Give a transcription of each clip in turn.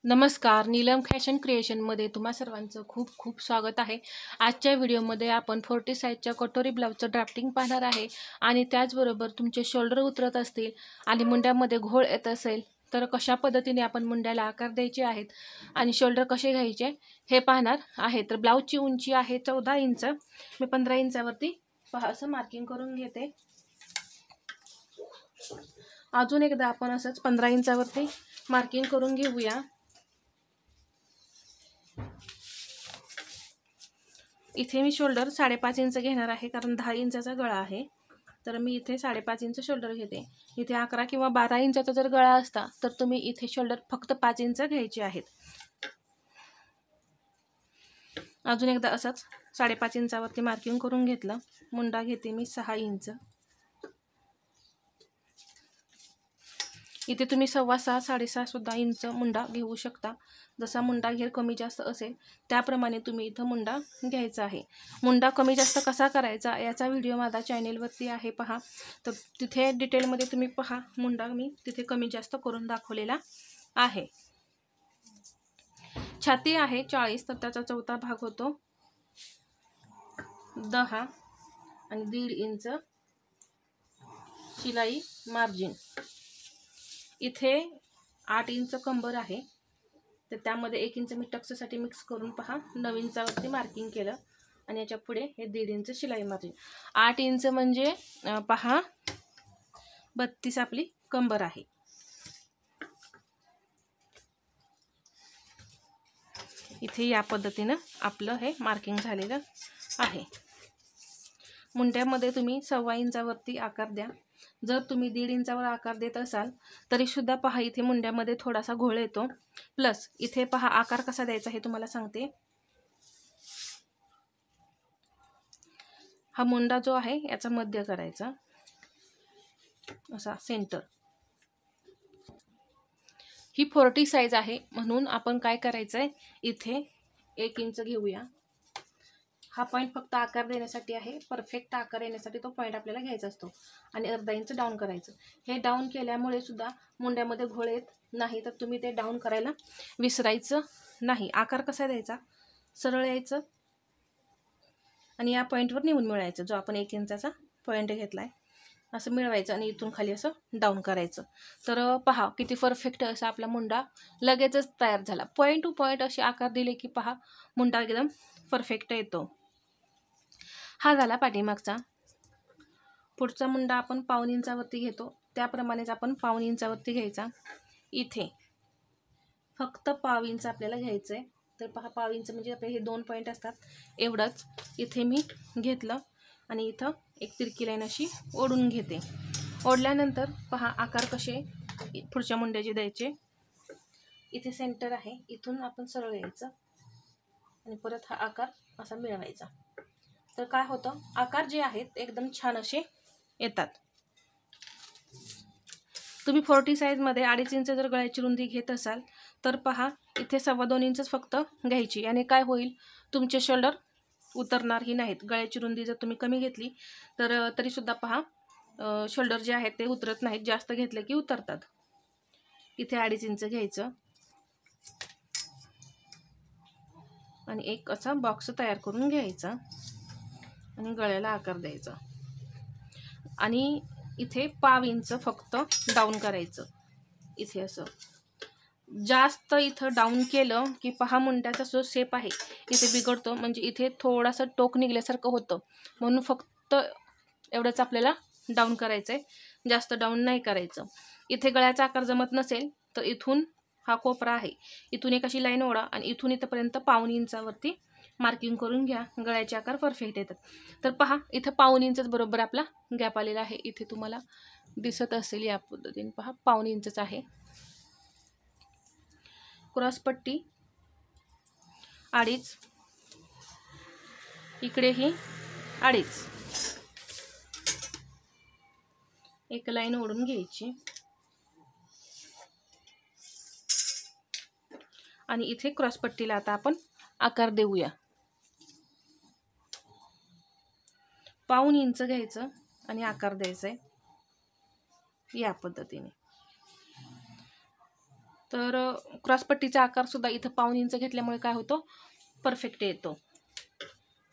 नमस्कार, नीलम फॅशन क्रिएशनमध्ये तुम्हा सर्वांचं खूप खूप स्वागत आहे। आजच्या व्हिडिओमध्ये आपण 40 साईजच्या कटोरी ब्लाऊजचं ड्राफ्टिंग पाहणार आहे आणि त्याचबरोबर तुमचे शोल्डर उतरत असतील आणि मुंड्यामध्ये घोळ येत असेल तर कशा पद्धतीने आपण मुंड्याला आकार द्यायचे आहेत आणि शोल्डर कसे घ्यायचे हे पाहणार आहे। तर ब्लाऊजची उंची आहे 14 इंच, मी 15 इंचावरती पहा असं मार्किंग करून घेते। अजून एकदा आपण असंच 15 इंचावरती मार्किंग करून घेऊया। इथे मी शोल्डर 5.5 इंच घेणार आहे कारण 10 इंचाचा गळा आहे, तर मी इथे 5.5 इंच शोल्डर घेते। इथे 11 किंवा 12 इंचाचा जर गळा असता तर तुम्ही इथे शोल्डर फक्त 5 इंच घ्यायचे आहेत। अजून एकदा असंच 5.5 इंचावरती मार्किंग करून घेतलं। मुंडा घेते मी 6 इंच। इथे तुम्ही 6.25 6.5 सुद्धा इंच मुंडा घेऊ शकता। जसा मुंडा घेर कमी जास्त असेल त्याप्रमाणे तुम्ही इथं मुंडा घ्यायचा आहे। मुंडा कमी जास्त कसा करायचा याचा व्हिडिओ माझ्या चॅनेलवरती आहे, पहा। तर तिथे डिटेलमध्ये तुम्ही पहा, मुंडा मी तिथे कमी जास्त करून दाखवलेला आहे। छाती आहे 40, तर त्याचा चौथा भाग होतो 10 आणि 1.5 इंच शिलाई मार्जिन। इथे 8 इंच कंबर आहे, तर त्यामध्ये 1 इंच मी टक्ससाठी मिक्स करून पहा 9 इंचावरती मार्किंग केलं आणि याच्या पुढे हे 1.5 इंच शिलाई मार्जिन। 8 इंच म्हणजे पहा 32 आपली कंबर आहे। इथे या पद्धतीने आपलं हे मार्किंग झालेलं आहे। मुंड्यामध्ये तुम्ही 1.25 इंचावरती आकार द्या। जर तुम्ही 1.5 इंचावर आकार देत असाल तरी सुद्धा पहा इथे मुंड्यामध्ये थोडासा घोळ येतो। प्लस इथे पहा आकार कसा द्यायचा हे तुम्हाला सांगते। हा मुंडा जो आहे याचा मध्य करायचा असा सेंटर। ही 40 साईज आहे म्हणून आपण काय करायचंय, इथे 1 इंच घेऊया। हा पॉइंट फक्त आकार देण्यासाठी आहे, परफेक्ट आकार येण्यासाठी तो पॉइंट आपल्याला घ्यायचा असतो आणि अर्धा इंच डाऊन करायचं। हे डाऊन केल्यामुळे सुद्धा मुंड्यामध्ये घोळ येत नाही, तर तुम्ही ते डाऊन करायला विसरायचं नाही। आकार कसा द्यायचा, सरळ यायचं आणि या पॉइंटवर नेऊन मिळवायचं, जो आपण 1 इंचाचा पॉइंट घेतलाय असं मिळवायचं आणि इथून खाली असं डाऊन करायचं। तर पहा किती परफेक्ट असा आपला मुंडा लगेचच तयार झाला। पॉइंट टू पॉइंट असे आकार दिले की पहा मुंडा एकदम परफेक्ट येतो। हा झाला पाठीमागचा। पुढचा मुंडा आपण 1.25 इंचावरती घेतो, त्याप्रमाणेच आपण 1.25 इंचावरती घ्यायचा। इथे फक्त 1.25 इंच आपल्याला घ्यायचं आहे, तर पहा 1.25 इंच म्हणजे आपले हे 2 पॉइंट असतात एवढंच इथे मी घेतलं आणि इथं एक तिरकी लाईन अशी ओढून घेते। ओढल्यानंतर पहा आकार कसे पुढच्या मुंड्याचे द्यायचे। इथे सेंटर आहे, इथून आपण सरळ यायचं आणि परत हा आकार असा मिळवायचा। तर काय होतं, आकार जे आहेत एकदम छान असे येतात। तुम्ही 40 साईजमध्ये 2.5 इंच जर गळ्याची रुंदी घेत असाल तर पहा इथे 2.25 इंचच फक्त घ्यायची, आणि काय होईल तुमचे शोल्डर उतरणारही नाहीत। गळ्याची रुंदी जर तुम्ही कमी घेतली तर तरीसुद्धा पहा शोल्डर जे आहेत ते उतरत नाहीत, जास्त घेतले की उतरतात। इथे 2.5 इंच घ्यायचं आणि एक असा बॉक्स तयार करून घ्यायचा आणि गळ्याला आकार द्यायचा आणि इथे 1.25 इंच फक्त डाऊन करायचं। इथे असं जास्त इथं डाऊन केलं की पहा मुंड्याचा जो शेप आहे इथे बिघडतो, म्हणजे इथे थोडासा टोक निघल्यासारखं होतं, म्हणून फक्त एवढंच आपल्याला डाऊन करायचं आहे, जास्त डाऊन नाही करायचं। इथे गळ्याचा आकार जमत नसेल तर इथून हा कोपरा आहे, इथून एक अशी लाईन ओढा आणि इथून इथपर्यंत 1.25 इंचावरती मार्किंग करून घ्या, गळ्याचे आकार परफेक्ट येतात। तर पहा इथं 1.25 इंचच बरोबर आपला गॅप आलेला आहे। इथे तुम्हाला दिसत असेल या पद्धतीने पहा 1.25 इंचच आहे। क्रॉस पट्टी 2.5, इकडेही 2.5, एक लाईन ओढून घ्यायची आणि इथे क्रॉस पट्टीला आता आपण आकार देऊया। 1.25 इंच घ्यायचं आणि आकार द्यायचा आहे या पद्धतीने। तर क्रॉसपट्टीचा आकार सुद्धा इथं 1.5 इंच घेतल्यामुळे काय होतो, परफेक्ट येतो.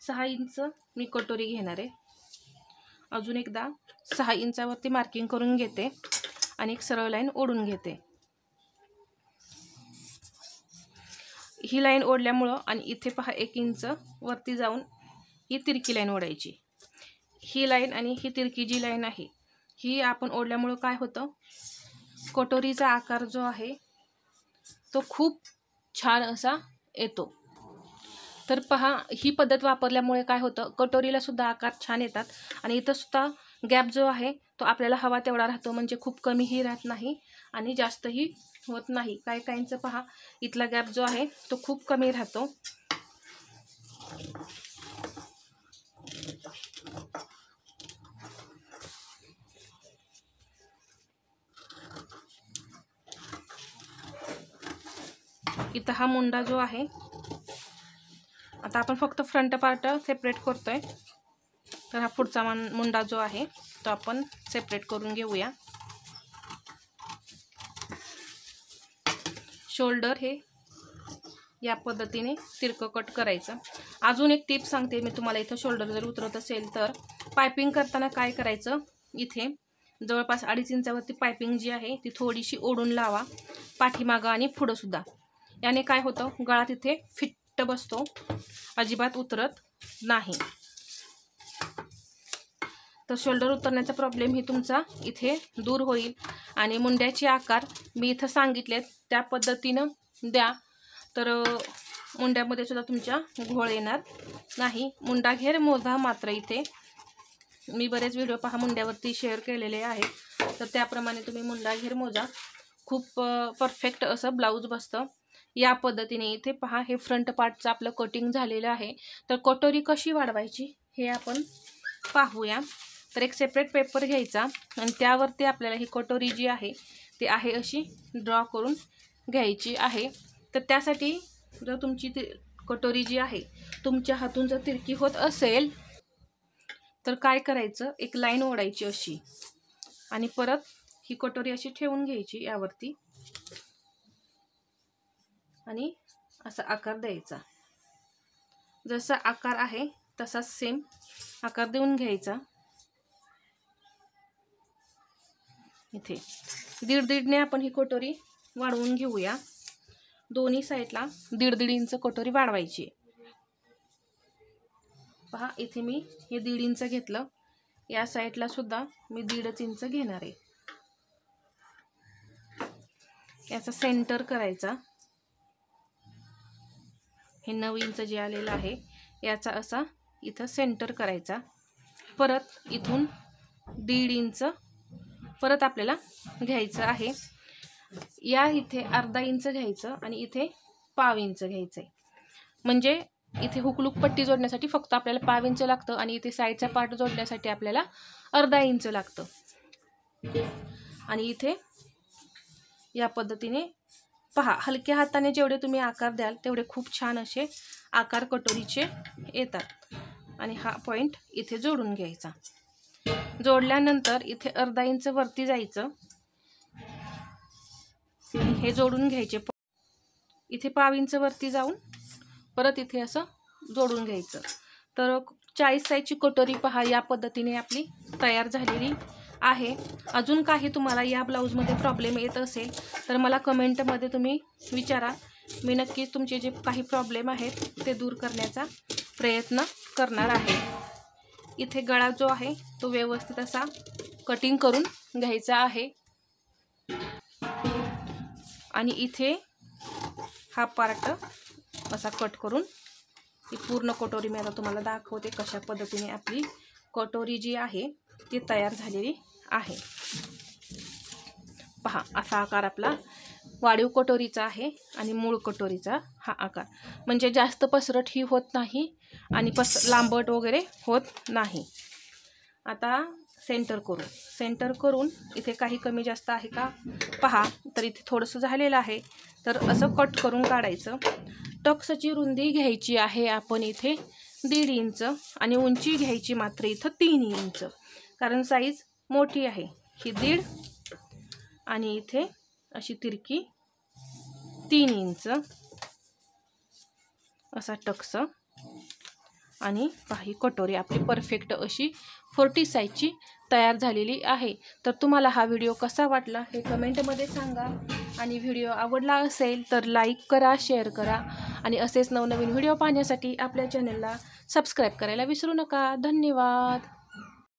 6 इंच मी कटोरी घेणार आहे. अजून एकदा 6 इंचावरती मार्किंग करून घेते आणि एक सरळ लाईन ओढून घेते. ही लाईन ओढल्यामुळं आणि इथे पहा 1 इंच वरती जाऊन ही तिरकी लाईन ओढायची. ही लाईन आणि ही तिरकी जी लाईन आहे ही आपण ओढल्यामुळं काय होतं, कटोरीचा आकार जो आहे तो खूप छान असा येतो. तर पहा, ही पद्धत वापरल्यामुळे काय होतं, कटोरीला सुद्धा आकार छान येतात आणि इथं सुद्धा गॅप जो आहे तो आपल्याला हवा तेवढा राहतो, म्हणजे खूप कमीही राहत नाही आणि जास्तही होत नाही. काही काहींचं पहा इथला गॅप जो आहे तो खूप कमी राहतो. इथं हा मुंडा जो आहे, आता आपण फक्त फ्रंट पार्ट सेपरेट करतोय, तर हा पुढचा मुंडा जो आहे तो आपण सेपरेट करून घेऊया. शोल्डर हे या पद्धतीने तिरकं कट करायचं. अजून एक टिप सांगते मी तुम्हाला, इथं शोल्डर जर उतरत असेल तर पायपिंग करताना काय करायचं, इथे जवळपास 2.5 इंचावरती पायपिंग जी आहे ती थोडीशी ओढून लावा, पाठीमागं आणि पुढं सुद्धा. याने काय होतं, गळा तिथे फिट्ट बसतो, अजिबात उतरत नाही. तर शोल्डर उतरण्याचा प्रॉब्लेम ही तुमचा इथे दूर होईल. आणि मुंड्याचे आकार मी इथं सांगितलेत त्या पद्धतीनं द्या, तर मुंड्यामध्ये सुद्धा तुमच्या घोळ येणार नाही. मुंडा घेर मोजा मात्र इथे मी बरेच व्हिडिओ पहा मुंड्यावरती शेअर केलेले आहेत, तर त्याप्रमाणे तुम्ही मुंडा घेर मोजा. खूप परफेक्ट असं ब्लाऊज बसतं. या पद्धतीने इथे पहा, हे फ्रंट पार्टचं आपलं कटिंग झालेलं आहे. तर कटोरी कशी वाढवायची हे आपण पाहूया. तर एक सेपरेट पेपर घ्यायचा आणि त्यावरती आपल्याला ही कटोरी जी आहे ती आहे अशी ड्रॉ करून घ्यायची आहे. तर त्यासाठी जर तुमची कटोरी जी आहे तुमच्या हातून जर तिरकी होत असेल तर काय करायचं, एक लाईन ओढायची अशी आणि परत ही कटोरी अशी ठेवून घ्यायची यावरती आणि असा आकार द्यायचा. जसा आकार आहे तसा सेम आकार देऊन घ्यायचा. इथे 1.5 आपण ही कटोरी वाढवून घेऊया. दोन्ही साईडला 1.5 इंच कटोरी वाढवायची. पहा, इथे मी हे 1.5 इंच घेतलं, या साईडला सुद्धा मी 1.5 इंच घेणार आहे. याचा सेंटर करायचा. हे 9 इंच जे आलेलं आहे याचा असा इथं सेंटर करायचा. परत इथून 1.5 इंच परत आपल्याला घ्यायचं आहे. या इथे 1/2 इंच घ्यायचं आणि इथे 1/2 इंच घ्यायचं आहे. म्हणजे इथे हुकलूक पट्टी जोडण्यासाठी फक्त आपल्याला 1/2 इंच लागतं आणि इथे साईडचा पार्ट जोडण्यासाठी आपल्याला 1/2 इंच लागतं. आणि इथे या पद्धतीने पहा, हलक्या हाताने जेवढे तुम्ही आकार द्याल तेवढे खूप छान असे आकार कटोरीचे येतात. आणि हा पॉइंट इथे जोडून घ्यायचा. जोडल्यानंतर इथे 1/2 इंच वरती जायचं, हे जोडून घ्यायचे. इथे 1/2 इंच वरती जाऊन परत इथे असं जोडून घ्यायचं. तर 40 साईजची कटोरी पहा या पद्धतीने आपली तयार झालेली आहे. अजून काही तुम्हाला या ब्लाऊजमध्ये प्रॉब्लेम येत असेल तर मला कमेंटमध्ये तुम्ही विचारा. मी नक्कीच तुमचे जे काही प्रॉब्लेम आहेत ते दूर करण्याचा प्रयत्न करणार आहे. इथे गळा जो आहे तो व्यवस्थित असा कटिंग करून घ्यायचा आहे. आणि इथे हा पार्ट असा कट करून ही पूर्ण कटोरी मी आता तुम्हाला दाखवते कशा पद्धतीने आपली कटोरी जी आहे ती तयार झालेली आहे. पहा, असा आकार आपला वाढीव कटोरीचा आहे आणि मूळ कटोरीचा हा आकार. म्हणजे जास्त पसरट ही होत नाही आणि लांबट वगैरे होत नाही. आता सेंटर करून इथे काही कमी जास्त आहे का पहा. तर इथे थोडंसं झालेलं आहे, तर असं कट करून काढायचं. टक्सची रुंदी घ्यायची आहे आपण इथे 1.5 इंच आणि उंची घ्यायची मात्र इथं 3 इंच, कारण साईज मोठी आहे. ही 1.5 आणि इथे अशी तिरकी 3 इंच असा टक्स आणि काही कटोरी आपली परफेक्ट अशी 40 साईजची तयार झालेली आहे. तर तुम्हाला हा व्हिडिओ कसा वाटला हे कमेंटमध्ये सांगा आणि व्हिडिओ आवडला असेल तर लाईक करा, शेअर करा आणि असेच नवनवीन व्हिडिओ पाहण्यासाठी आपल्या चॅनलला सबस्क्राईब करायला विसरू नका. धन्यवाद.